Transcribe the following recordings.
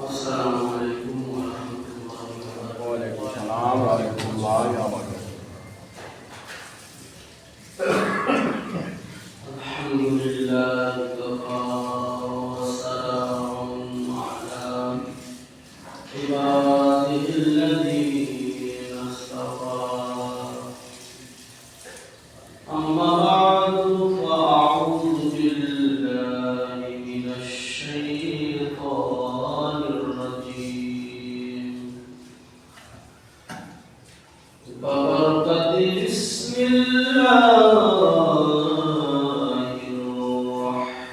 আসসালামু আলাইকুম ওয়া রাহমাতুল্লাহি ওয়া বারাকাতুহু। ওয়া আলাইকুম আসসালাম ওয়া রাহমাতুল্লাহি ওয়া বারাকাতুহু। আলহামদুলিল্লাহি ওয়া সালামুন আলা ইবাদিহিল্লাযীনা ইসতাফা। আম্মা বা'দু ফাআউযু বিল্লাহি মিনাশ শাইতানির রাজীম। ببركة بسم الله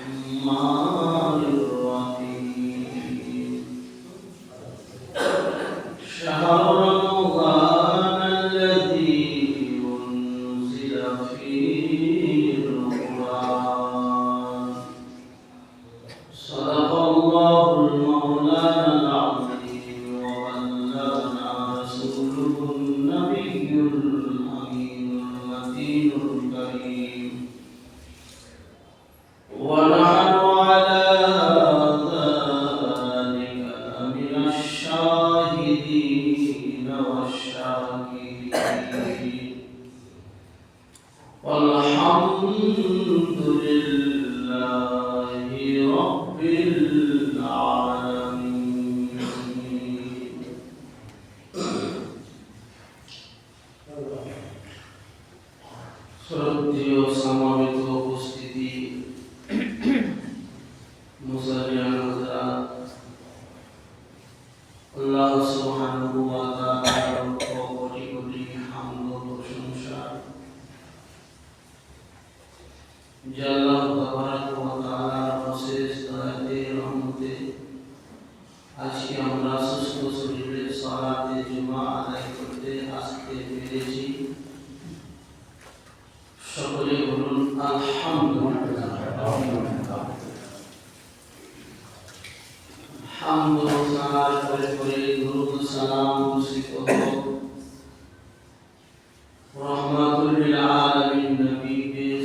الرحمن الرحيم. شهر رمضان الذي أنزل فيه القرآن. صدق الله المولانا العظيم وبلغنا رسوله النبي الأمين المتين الكريم. ونحن على ذلك لمن الشاهدين والشاكرين. والحمد لله رب العالمين. শ্রদ্ধেয় সমাবেত উপস্থিতি, মুসাল্লিয়ান হযরত, আল্লাহ সুবহানাহু ওয়া তাআলার কোটি কোটি হামদ ও প্রশংসা। যে আল্লাহ তাবারাক ওয়া তাআলার অশেষ দয়াতে রহমতে আজকে আমরা সুস্থ শরীরে সালাতে জুমা আদায় করতে আসতে পেরেছি। সকলে বলুন আলহামদুলিল্লাহ। হামদ ও সালাত করে করে দুরূদ ও সালাম বর্ষিত হোক রহমাতুল লিল আলামিন নবী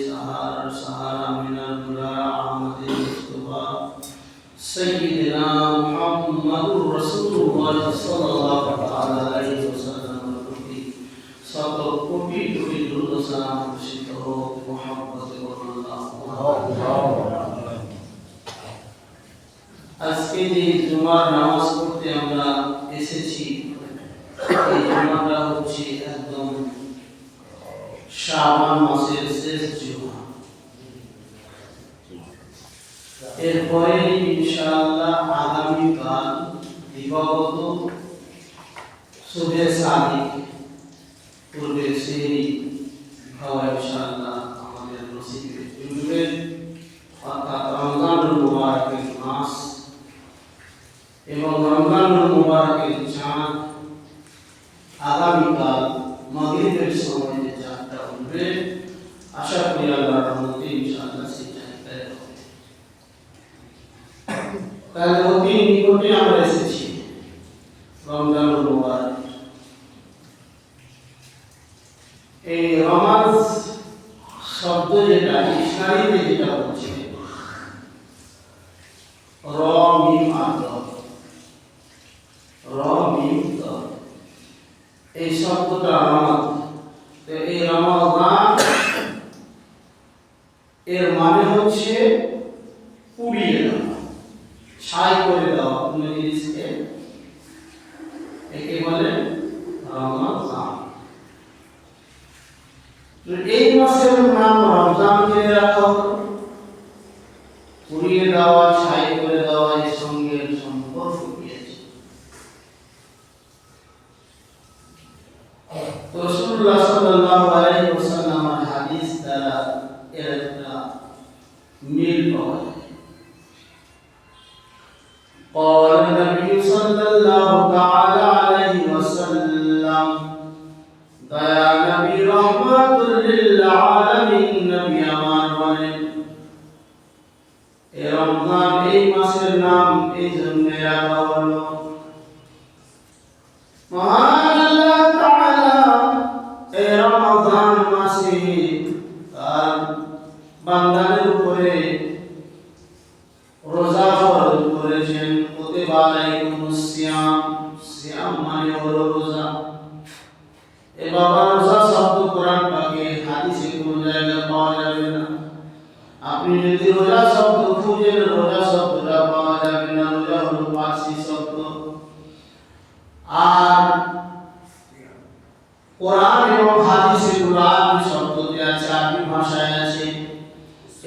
সাহারা মিনাল দুলার আহমদ মুস্তাফা সাইয়্যিদিনা মুহাম্মাদুর রাসূলুল্লাহ সাল্লাল্লাহু তাআলা আলাইহি ওয়াসাল্লাম প্রতি শত কোটি কোটি দুরূদ ও সালাম বর্ষিত হোক। মুহাম্মদ রাসূলুল্লাহ। আজকে যে জুমার নামাজ পড়তে আমরা এসেছি, এই জুমাটা হচ্ছে একদম শাবান মাসের শেষ জুমা। এরপরে ইনশাআল্লাহ আগামীকাল দিবাগত সুবে সাদিক পূর্বে সেই খাওয়া ইনশাআল্লাহ আমাদের নসিবে জুড়বে। অর্থাৎ রমজানুল মুবারকের মাস এবং রমজানুল মুবারকের চাঁদ আগামীকাল মাগরিবের সময় যে চাঁদটা উঠবে, আশা করি আল্লাহর রহমতে ইনশাআল্লাহ সেই চাঁদটা হবে। তাহলে অতি নিকটে আমরা এসেছি রমজানুল মুবারক। এই রমাজ শব্দ যেটা ইসলামীতে যেটা হচ্ছে র মিম আদ, র মিম দ, এই শব্দটা রমাজ। তো এই রমাদান এর মানে হচ্ছে পুড়িয়ে দেওয়া, ছাই করে দেওয়া কোনো জিনিসকে, একে বলে রমাদান। এই মাসের নাম রমজান জেনে রাখা হলো। পুড়িয়ে দেওয়া, ছাই করে দেওয়া, এর সঙ্গে সম্পর্ক কি আছে? রাসূলুল্লাহ সাল্লাল্লাহু আলাইহি ওয়াসাল্লামের হাদিস দ্বারা এর একটা মিল পাওয়া যায়। قال النبي صلى الله تعالى عليه وسلم দয়া নবী রহমাতুল লিল আলামিন নবী আমার বলেন, এই রমজান এই মাসের নাম এই জন্য রাখা হলো, মহান আল্লাহ তাআলা এই রমজান মাসে তার বান্দাদের উপরে রোজা ফরজ করেছেন। কুতিবা আলাইকুমুস সিয়াম, সিয়াম মানে হলো রোজা। এ বাবা রোজা শব্দ কোরআন পাকে হাদিসে কোনো জায়গায় পাওয়া যাবে না। আপনি যদি রোজা শব্দ খুঁজেন, রোজা শব্দটা পাওয়া যাবে না। রোজা হলো পার্সি শব্দ। আর কোরআন এবং হাদিসে কোরআন শব্দটি আছে, আরবি ভাষায় আছে।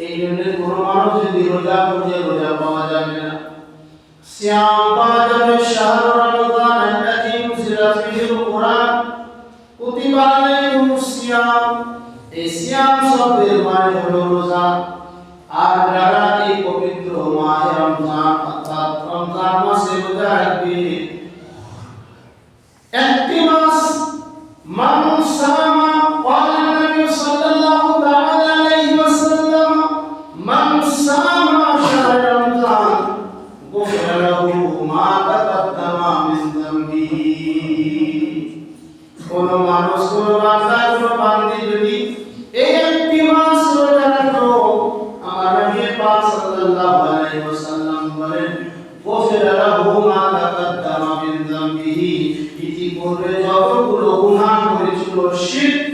এই জন্য কোনো মানুষ যদি রোজা খুঁজে, রোজা পাওয়া যাবে না। সিয়াম পাওয়া যাবে, শাহরু রমাদান আল্লাযী উনজিলা ফীহিল কুরআন, কুতিবা আলাইকুমুস সিয়াম। এই সিয়াম শব্দের মানে হলো রোজা। আর যারা এই পবিত্র মাহে রমজান অর্থাৎ রমজান মাসে রোজা রাখবে, একটি মাস মান সামা ক্বালা নবী সাল্লাল্লাহু তাআলা আলাইহি ওয়াসাল্লাম মান সামা শাহর রমজান গুফিরা লাহু মা তাকাদ্দামা মিন যামবিহি। কোন মানুষ, কোন বান্দা, কোন বান্দি যদি এই একটি মাস রোজা রাখলো, আমার নবী পাক সাল্লাল্লাহু আলাইহি ওয়াসাল্লাম বলেন গুফিরা লাহু মা তাকাদ্দামা মিন যামবিহি, ইতিপূর্বে যতগুলো গুনাহ করেছিল, শিরক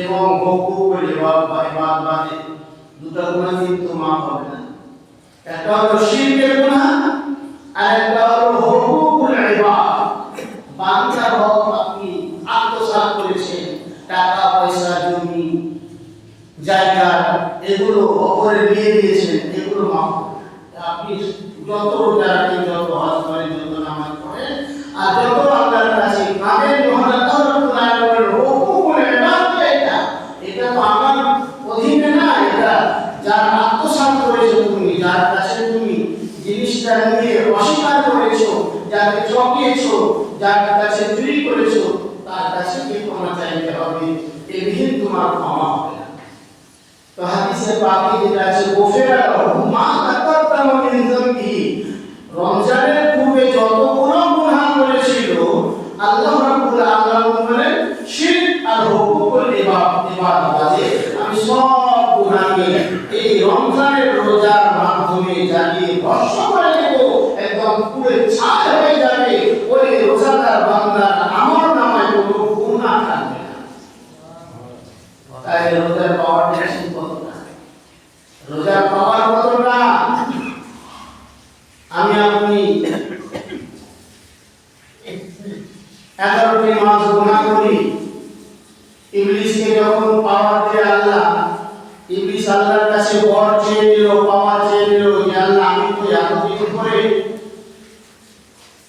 এবং হুকুকুল ইবাদ বাদে, দুটো গুনাহ কিন্তু মাফ হবে না। একটা হলো শিরকের গুনাহ, আর একটা হলো হুকুকুল ইবাদ। বান্দার হক আপনি আত্মসাৎ করেছেন, টাকা পয়সা জমি জায়গা এগুলো অপরে দিয়ে দিয়েছেন, এগুলো মাফ। আপনি যত রোজা রাখেন, যত হজ করেন, যত নামাজ পড়েন, আর যত আল্লাহর কাছে কাঁদেন, মহান আল্লাহ রাব্বুল আলামিনের হুকুকুল ইবাদ, এটা তো আমার অধীনে না। এটা যার আত্মসাৎ করেছো তুমি, যার কাছে তুমি জিনিসটা নিয়ে অস্বীকার করেছো, যাকে ঠকিয়েছো, যার কাছে চুরি করেছো, তার কাছে কি ক্ষমা চাইতে হবে, এ বিহীন তোমার ক্ষমা হবে না। তো হাদিসে পাকে যেটা আছে গুফিরা লাহু মা তাকাদ্দামা মিন যামবিহি, রমজানের পূর্বে যতগুলো গুনাহ করেছিল, আল্লাহ রাব্বুল আলামিন বলেন শিরক আর হুকুকুল ইবাদ বাদে আমি সব গুনাহকে এই রমজানের রোজার মাধ্যমে জ্বালিয়ে ভস্ম করে দেব, একদম পুরো ছাই হয়ে যাবে। ওই রোজাদার বান্দার আমল নামায় কোনো গুনাহ থাকবে না। তাই রোজার পাওয়ার বেশি কতটা, রোজার পাওয়ার কতটা। আমি আপনি 11টি মাস গুনাহ করি। ইবলিসকে যখন পাওয়ার দিয়ে আল্লাহ, ইবলিস আল্লাহর কাছে বর চেয়ে নিল, পাওয়ার চেয়ে নিল, যে আল্লাহ আমি তো এতদিন করে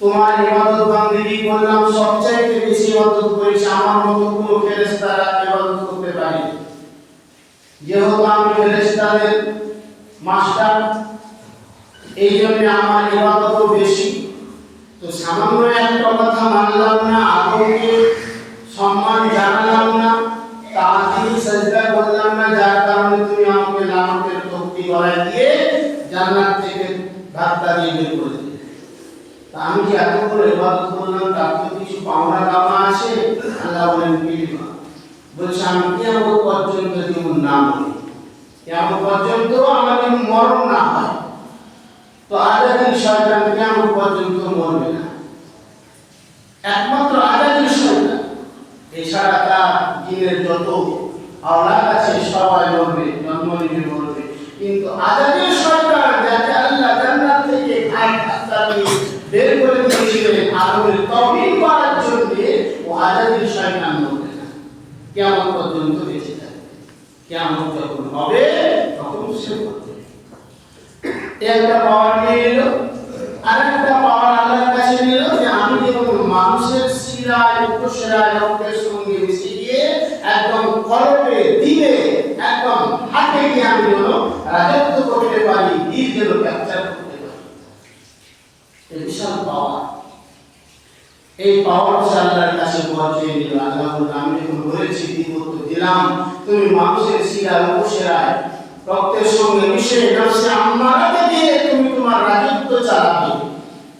তোমার ইবাদত বান্দেগী করলাম, সবচাইতে বেশি ইবাদত করেছি, আমার মতো কোনো ফেরেশতারা ইবাদত করতে পারে। যেহেতু আমি ফেরেশতাদের মাস্টার, এই জন্য আমার ইবাদতও বেশি। তো সামান্য একটা কথা মানলাম না, আদমকে সম্মান জানালাম না, তাআতিল সাজদা করলাম না, যার কারণে তুমি আমাকে লানতের তকতি গলায় দিয়ে জান্নাত থেকে ধাক্কা দিয়ে বের করে দিলে। তা আমি যে এত বড় ইবাদত করলাম, তার তো কিছু পাওনা দাওনা আছে। আল্লাহ বলেন বিলমা, বলছে আমি কিয়ামত পর্যন্ত যেমন না বলি, কিয়ামত পর্যন্ত আমাদের মরণ না হয়, তো আজাদিল শয়তান কিয়ামত পর্যন্ত মরবে না। একমাত্র আজাদিল শয়তান, এছাড়া তার জিনের যত আওলাদ আছে সবাই মরবে, জন্ম নিবে মরবে। কিন্তু আজাদিল শয়তান, যাকে আল্লাহ জান্নাত থেকে ধাক্কা দিয়ে বের করে দিয়েছিলেন আদমের তাওহীদ করার জন্য, ও আজাদিল শয়তান মরবে না, কিয়ামত পর্যন্ত বেঁচে থাকবে। কিয়ামত যখন হবে তখন সে মরবে। একটা পাওয়ার নিয়ে নিল, আরেকটা পাওয়ার আল্লাহর কাছে নিল, যে আমি যেমন মানুষের শিরায় উপশিরায় রক্তের সঙ্গে মিশে গিয়ে একদম কলবে দিলে একদম হাতে গিয়ে আমি রাজত্ব করতে পারি, দিল যেন ক্যাপচার করতে পারি। এই বিশাল পাওয়ার, এই পাওয়ার আল্লাহর কাছে পৌঁছে নিল। আল্লাহ আমি যখন বলেছি দিব তো দিলাম, তুমি মানুষের শিরায় উপশিরায় রক্তের সঙ্গে মিশে নফসে আম্মারাকে দিয়ে তুমি তোমার রাজত্ব চালাবে।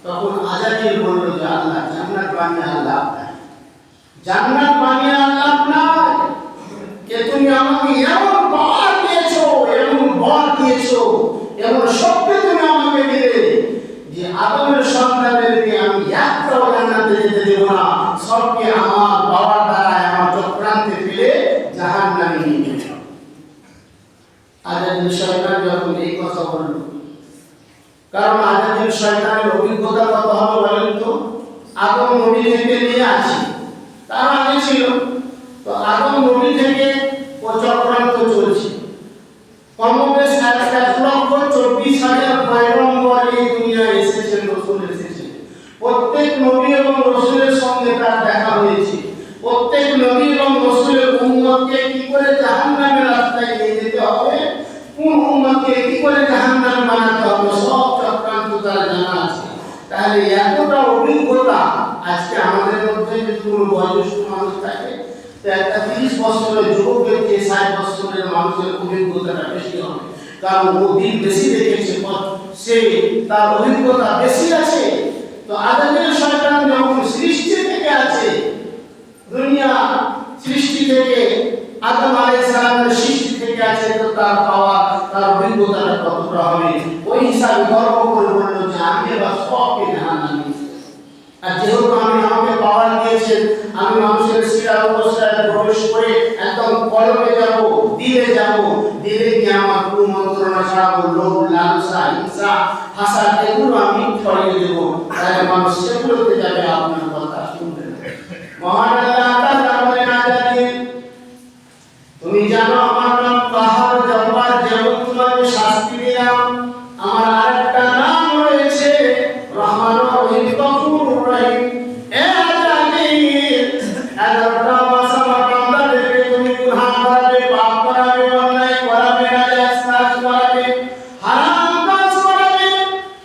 তখন আজাদিল বলল যে আল্লাহ জান্নাত বানিয়ে আল্লাহ আপনার, জান্নাত বানিয়ে আল্লাহ আপনার, যে তুমি আমাকে এমন পাওয়ার দিয়েছো, এমন বল দিয়েছো, এমন শক্তি তুমি আমাকে দিলে, যে আদমের সন্তানদেরকে আমি একটাও জান্নাতে যেতে দেব না, সবকে আমার বাবার দ্বারা আমার চক্রান্তে ফেলে জাহান্নামে নিয়ে যাবে। আজাদিন শয়তান যখন এই কথা বলল, কারণ আজাদিন শয়তানের অভিজ্ঞতা কত হবে বলেন তো? আদম নবী থেকে নিয়ে আসি, তার আগে ছিল তো আদম নবী থেকে ও চক্রান্ত চলছে। কমবেশ 1,24,000 পয়গম্বর এই দুনিয়ায় এসেছেন, রাসূল এসেছেন। প্রত্যেক নবী এবং রাসূলের সঙ্গে তার দেখা হয়েছে। প্রত্যেক নবী এবং রাসূলের উম্মতকে কি করে জাহান্নামের রাস্তায় নিয়ে যেতে হবে, কোন উম্মতকে কি করে জাহান্নামে বানাতে হবে, সব চক্রান্ত তার জানা আছে। তাহলে এতটা অভিজ্ঞতা আজকে আমাদের মধ্যে যদি কোনো বয়োজ্যেষ্ঠ মানুষ থাকে, তো একটা 30 বছরের যুবকের চেয়ে 60 বছরের মানুষের অভিজ্ঞতাটা বেশি হবে, কারণ ও দিন বেশি দেখেছে, সে তার অভিজ্ঞতা বেশি আছে। তো আদমের শয়তান যখন সৃষ্টি থেকে আছে, দুনিয়া সৃষ্টি থেকে আদম আলাইহিস সালামের সৃষ্টি থেকে আছে, তো তার পাওয়ার তার অভিজ্ঞতাটা কতটা হবে, ওই হিসাবে গর্ব করে বলল যে আমি এবার সবকে জাহান্নামে নিয়ে যাব। আর যেহেতু আমাকে পাওয়ার দিয়েছেন, আমি মানুষের শিরা উপশায় প্রবেশ করে একদম কলবে যাব, দিলে যাব, দিলে কি আমার কুমন্ত্রণা ছাড়াবো, লোভ লালসা হিংসা হাসাদ এগুলো আমি ছড়িয়ে দেব, তাহলে মানুষ সেগুলোতে যাবে, আপনার কথা শুনবে না। মহান আল্লাহ তাআলা বলেন আজাদিন, তুমি জানো আমার নাম কাহার জব্বার, যেমন তোমাকে শাস্তি দিলাম আমার আরেকটা নাম রয়েছে রহমান রহিম গফুরুর রহিম। এ আজাদিন, 11টা মাস আমার বান্দাদেরকে তুমি গুনাহ করাবে, পাপ করাবে, অন্যায় করাবে, নাজায়েজ কাজ করাবে, হারাম কাজ করাবে,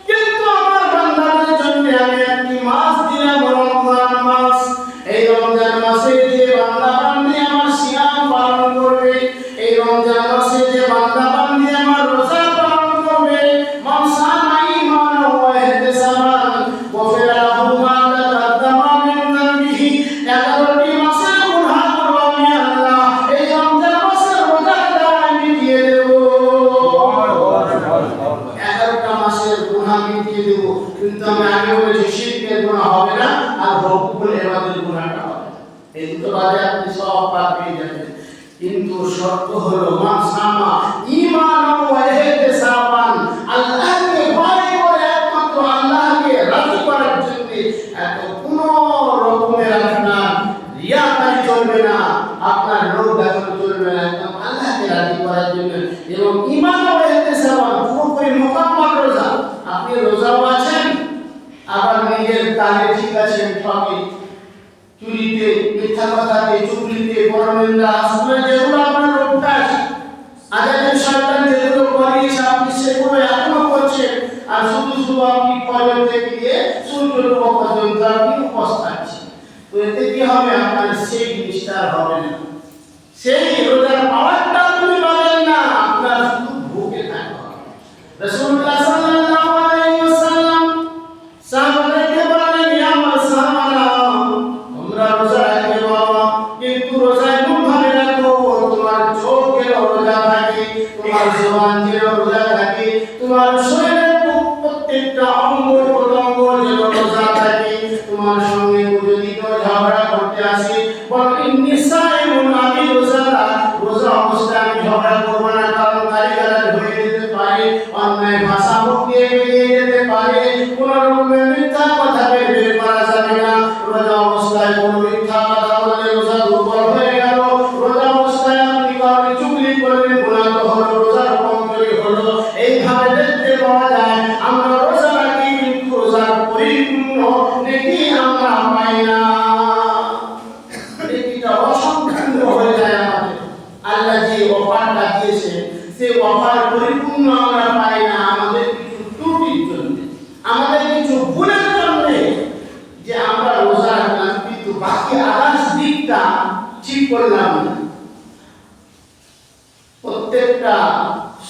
কিন্তু আমার বান্দাদের জন্য আমি একটি মাস দিলাম, রমজান মাস। এই রমজান মাসে যে বান্দা বান্দি আমার সিয়াম পালন করবে, এই রমজান মাসে যে বান্দা বান্দি আমার রোজা পালন করবে, মান সামা ঈমানান ওয়া ইহতিসাবান গফিরা লাহু মা তাকাদ্দামা মিন যামবিহি। 11টি মাসের গুনাহ করব আমি আল্লাহ এই রমজান মাসের রোজার দ্বারা মিটিয়ে দেব। 11টা মাসের গুনাহ মিটিয়ে দেব, কিন্তু আমি আগে বলেছি শিরকের গুনাহ হবে না, আর হুকুকুল ইবাদের গুনাহটা হবে। এই দুটো বাদে আপনি সব পাপ পেয়ে যাবেন, কিন্তু শর্ত হলো মান সামা ঈমানান ওয়া ইহতিসাবান, আল্লাহকে ভয় করে একমাত্র আল্লাহকে রাজি করার জন্য, এত কোনো রকমের আপনার রিয়াকারি চলবে না, আপনার লোক দেখানো চলবে না, একদম আল্লাহকে রাজি করার জন্য। এবং ঈমান ওয়া ইহতিসাবান পুরোপুরি মোকাম্মল রোজা। আপনি রোজাও আছেন, আবার নিজের কাজে ঠিক আছেন, ঠকে চুরিতে, মিথ্যা কথাতে, চুগলিতে, পরনিন্দা, আসলে যেগুলো আপনার অভ্যাস, আজাদিন শয়তান যেগুলো করিয়েছে আপনি সেগুলো এখনো করছেন, আর শুধু শুধু আপনি ফজর থেকে গিয়ে সূর্য ডোবা পর্যন্ত আপনি উপবাস থাকছেন। তো এতে কি হবে, আপনার সেই জিনিসটা আর হবে না, সেই রোজার পাওয়ারটা আপনি পাবেন না, আপনার শুধু ভুকে থাকতে হবে। রাসূলুল্লাহ সাল্লাল্লাহু আলাইহি ওয়াসাল্লাম সাহাবাদেরকে বলেন, ইয়া মাসাহাবারা, তোমরা রোজা রাখবে বাবা, কিন্তু রোজা এমন ভাবে রাখো তোমার চোখের রোজা থাকে, তোমার জবানের রোজা থাকে, তোমার শরীরের প্রত্যেকটা অঙ্গ প্রত্যঙ্গ যেন রোজা থাকে। তোমার সঙ্গে যদি কেউ ঝগড়া করতে আসে, বলেন নিসাইমুন, আমি রোজাদার, রোজা অবস্থায় আমি ঝগড়া করব না, কারণ গালিগালাজ হয়ে যেতে পারে, অন্যায় ভাষা বকিয়ে বেরিয়ে যেতে পারে, কোনো রকমের মিথ্যা কথা বের করা যাবে না। রোজা অবস্থায় কোনো মিথ্যা কথা বললে রোজা দুর্বল হয়ে গেল, রোজা অবস্থায় আপনি কাউকে চুগলি করলেন, গুনাহ তো হলো, রোজার কমজোরি হলো। এইভাবে দেখতে পাওয়া যায় আমরা রোজা রাখি, কিন্তু রোজার পরিপূর্ণ নেকি আমরা পাই না, নেকিটা অসম্পূর্ণ হয়ে যায় আমাদের। আল্লাহ যে অফারটা দিয়েছে, সেই অফার পরিপূর্ণ আমরা পাই না, আমাদের কিছু ত্রুটির জন্য, আমাদের কিছু ভুলের জন্য, যে আমরা রোজা রাখলাম কিন্তু বাকি আদার্স দিকটা ঠিক করলাম না। প্রত্যেকটা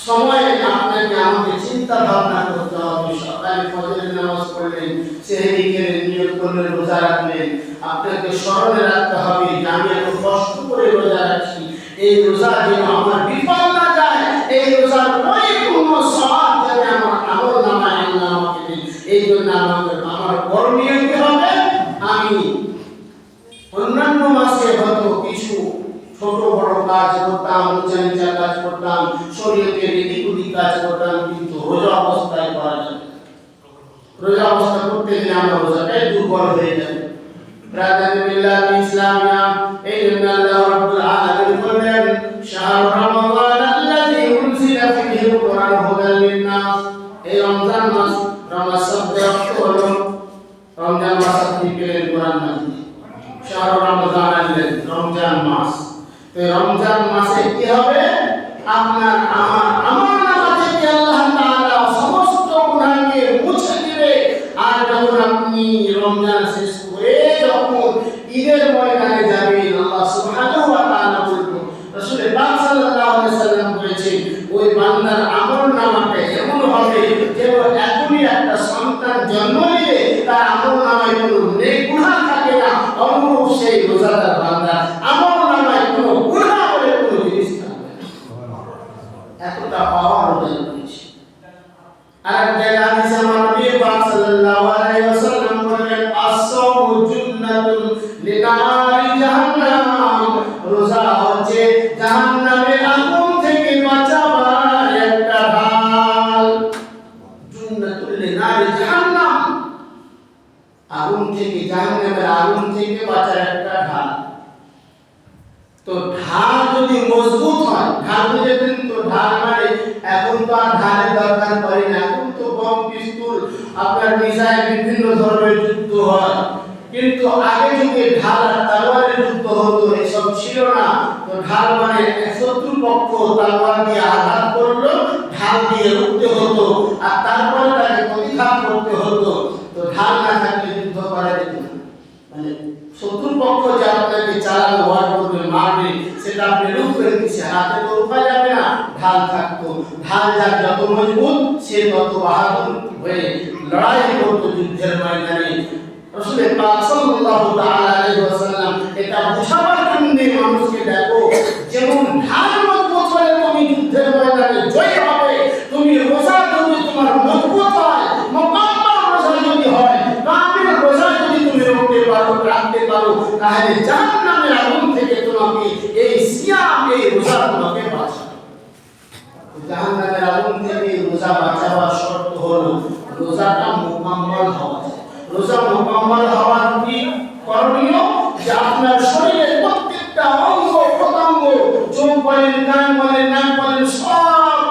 সময় আপনাকে আমাকে চিন্তা ভাবনা করতে হবে। সকালে ফজরের নামাজ পড়লেন, সেহরি খেলেন, নিয়ত করলেন, রোজা রাখলেন, আপনাকে স্মরণে রাখতে হবে যে আমি এত কষ্ট করে রোজা রাখছি, এই রোজা যেন আমার বিফল না যায়, এই রোজার পরিপূর্ণ সওয়াব যেন আমার আমল নামায় আল্লাহ আমাকে দেন। এই জন্য আমার আমার করণীয় কি হবে? আমি অন্যান্য মাসে হয়তো কিছু ছোট বড় কাজ করতাম, উচ্চানিচা কাজ করতাম, শরীয়তের এদিক কাজ করতাম, কিন্তু রোজা অবস্থায় করা যাবে না। রোজা অবস্থা করতে গেলে আমার রোজাটাই দুর্বল হয়ে যাবে। ব্রাদার বিল্লাহ ইসলামিয়া, এই জন্য আল্লাহ রাব্বুল আলামিন বলেন শাহরু রমাদান আল্লাযী উনজিলা ফীহিল কুরআন হুদাল লিন-নাস। এই রমজান মাস, রমাজ শব্দের অর্থ হলো রমজান মাস আপনি পেলেন কোরআন মাজিদ। শাহরু রমাদান আনলেন রমজান মাস। তো রমজান মাসে কি হবে? আপনার আমার নামা থেকে আল্লাহ তাআলা সমস্ত গুনাহকে মুছে দিবে। আর যখন আপনি রমজান শেষ করে যখন ঈদের ময়দানে যাবেন, আল্লাহ সুবহানাহু ওয়া তাআলা বলবেন, রাসূল পাক সাল্লাল্লাহু আলাইহি সাল্লাম বলেছেন, ওই বান্দার আমলনামাটা এমন হবে যেন এখনই একটা সন্তান জন্ম নিলে তার আমলনামায় কোনো নেক গুনাহ থাকে না। অনুরূপ সেই রোজাদার বান্দা আমলনামায় কোনো গুনাহ বলে কোনো জিনিস থাকবে না। এতটা পাওয়ার রোজা রয়েছে। আর জায়গা হাদিসে আমার নবী পাক সাল্লাল্লাহু আলাইহি ওয়াসাল্লাম বলেন, আস-সাওমু জুন্নাতুন লিনারি জাহান্নাম। রোজা হচ্ছে জাহান্নামের আগুন থেকে বাঁচাবার একটা ঢাল। জুন্নাতুল লিনারি জাহান্নাম, আগুন থেকে, জাহান্নামের আগুন থেকে বাঁচার একটা ঢাল। তো ঢাল যদি মজবুত হয়, ঢাল বুঝেছেন তো? ঢাল মানে এখন তো আর ঢালের দরকার পড়ে না, এখন তো বম পিস্তল আপনার মিসাইল বিভিন্ন ধরনের যুদ্ধ হয়, কিন্তু আগে যুগে ঢাল আর তলোয়ারের যুদ্ধ হতো, এসব ছিল না। তো ঢাল মানে শত্রুপক্ষ তলোয়ার দিয়ে আঘাত করলো, ঢাল দিয়ে রুখতে হতো, আর তারপরে তাকে প্রতিঘাত করতে হতো। তো ঢাল না থাকলে যুদ্ধ করা যেত না। মানে শত্রুপক্ষ যে আপনাকে চালানো ভয় করবে, মারবে, সেটা আপনি রুখবেন কিসে? হাতে তো রুখা যাবে না, ঢাল থাকতো। ঢাল যার যত মজবুত সে তত বাহাদুর হয়ে লড়াই করতো যুদ্ধের ময়দানে। রাসূল পাক সাল্লাল্লাহু তাআলা আলাইহি ওয়াসাল্লাম এটা বুঝাবার জন্য মানুষকে দেখো, যেমন ঢাল মজবুত হলে তুমি যুদ্ধের ময়দানে জয় হবে। তুমি রোজা যদি তোমার মজবুত হয়, মুকাম্মাল রোজা যদি হয়, কামিল রোজা যদি তুমি রাখতে পারো, তাহলে জাহান্নামের আগুন থেকে তোমাকে এই সিয়াম, এই রোজা তোমাকে বাঁচাবে। জাহান্নামের আগুন থেকে রোজা বাঁচাবার শর্ত হলো রোজাটা মুকাম্মাল হওয়া। রোজা মুকাম্মাল হওয়ার কি করণীয়? যে আপনার শরীরের প্রত্যেকটা অঙ্গ প্রত্যঙ্গ, চোখ বলেন, কান বলেন, নাক বলেন, সব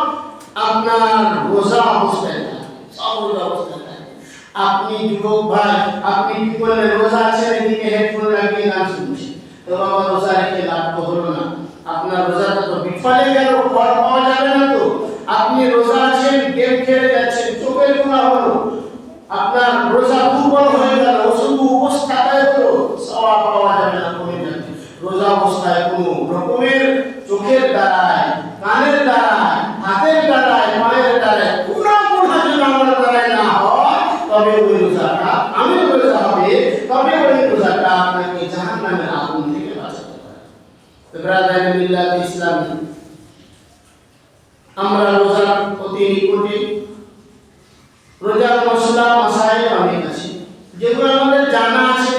আপনার রোজা অবস্থায় থাকে, সব রোজা অবস্থায় থাকে। আপনি যুবক ভাই, আপনি কি করলেন? রোজা আছেন, এদিকে হেডফোন লাগিয়ে গান শুনছেন, তো বাবা রোজা রেখে লাভ তো হলো না, আপনার রোজাটা তো বিফলে গেল, ফল পাওয়া যাবে না। তো আপনি রোজা আছেন, গেম খেলে যাচ্ছেন, চোখের গুনাহ হলো, আপনার রোজা দুর্বল হয়ে গেল, শুধু উপস্থাপনায় হলো, সওয়াব পাওয়া যাবে না, কমে যাচ্ছে। রোজা অবস্থায় কোনো রকমের চোখের দ্বারায়, কানের দ্বারায়, হাতের দ্বারায়, পায়ের দ্বারায় কোনো গুনাহ যদি আমার দ্বারায় না হয়, তবে ওই রোজাটা আমি রোজা হবে, তবে ওই রোজাটা আপনাকে জাহান্নামের আগুন থেকে বাঁচাতে পারে। তো ব্রাদার বিল্লাহ ইসলাম, আমরা রোজার প্রতি নিকটে রোজার মশলা মশাইল অনেক আছে, যেগুলো আমাদের জানা আছে।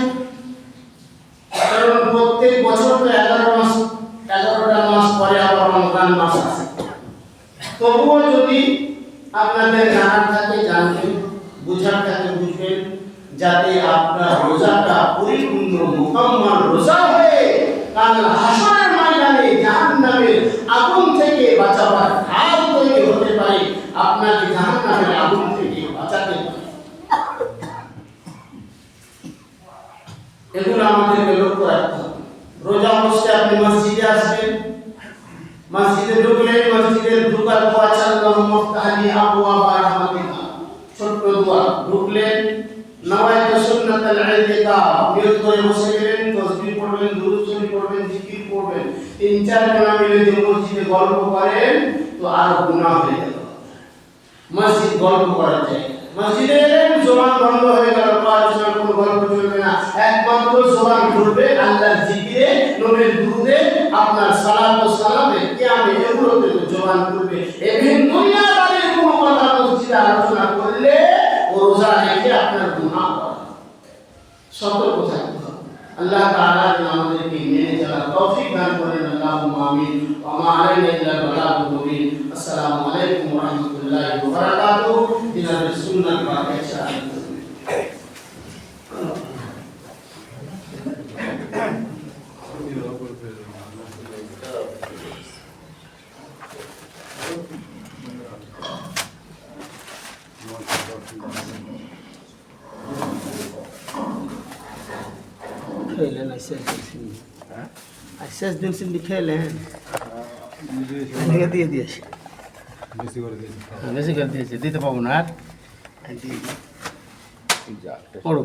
কারণ প্রত্যেক বছর তো 11টা মাস পরে আবার রমজান মাস আসে। তবুও যদি আপনাদের জানার থাকে জানবেন, বুঝার থাকে বুঝবেন, যাতে আপনার রোজাটা পরিপূর্ণ মুকাম্মাল রোজা হয়ে কাল হাসরের ময়দানে জাহান্নামের আগুন থেকে বাঁচাবার ঢাল তৈরি হতে পারে, আপনাকে জাহান্নামের আগুন থেকে বাঁচাতে পারে। এগুলো আমাদেরকে লক্ষ্য রাখতে হবে। রোজা অবস্থায় আপনি মসজিদে আসবেন, মসজিদে ঢুকলেন, মসজিদের ঢুকার দোয়া আল্লাহুম্মা আফতাহলি আবওয়াবা রাহমাতিকা, ছোট্ট দোয়া। ঢুকলেন, নওয়াইতু সুন্নাতাল ইতিকাফ, নিয়ত করে বসে গেলেন, তাসবিহ পড়বেন, দুরূদ শরীফ পড়বেন, জিকির করবেন। 3-4 জনা মিলে যে মসজিদে গল্প করেন, তো আর গুনাহ হয়ে গেল। মসজিদ গল্প করা যায়, মসজিদে এলেন, জবান বন্ধ হয়ে গেল, আলোচনা কোনো গল্প চলবে না, একমাত্র জবান খুলবে আল্লাহর জিকিরে, নবীর দুরূদে, আপনার সালাত ও সালামে, কিয়ামে, এগুলোতে জবান খুলবে। এমন দুনিয়াদারির কোনো কথা মসজিদে আলোচনা করলে ও রোজা রেখে আপনার গুনাহ হবে। সতর্ক থাকতে হবে। আল্লাহ তাআলা যেন আমাদেরকে মেনে চলার তৌফিক দান করেন। আল্লাহুম্মা আমিন। ওয়া মা আলাইনা ইল্লাল বালাগুল মুবিন। আসসালামু আলাইকুম ওয়া রাহমাতুল্লাহি ওয়া বারাকাতুহু। দিনার সুন্নাত বাকিয়া খেলেন শেষ দিন সিন্দি খেলেন দিয়ে দিয়েছি বেশি করে দিয়েছি দিতে পাবো না আর পড়ো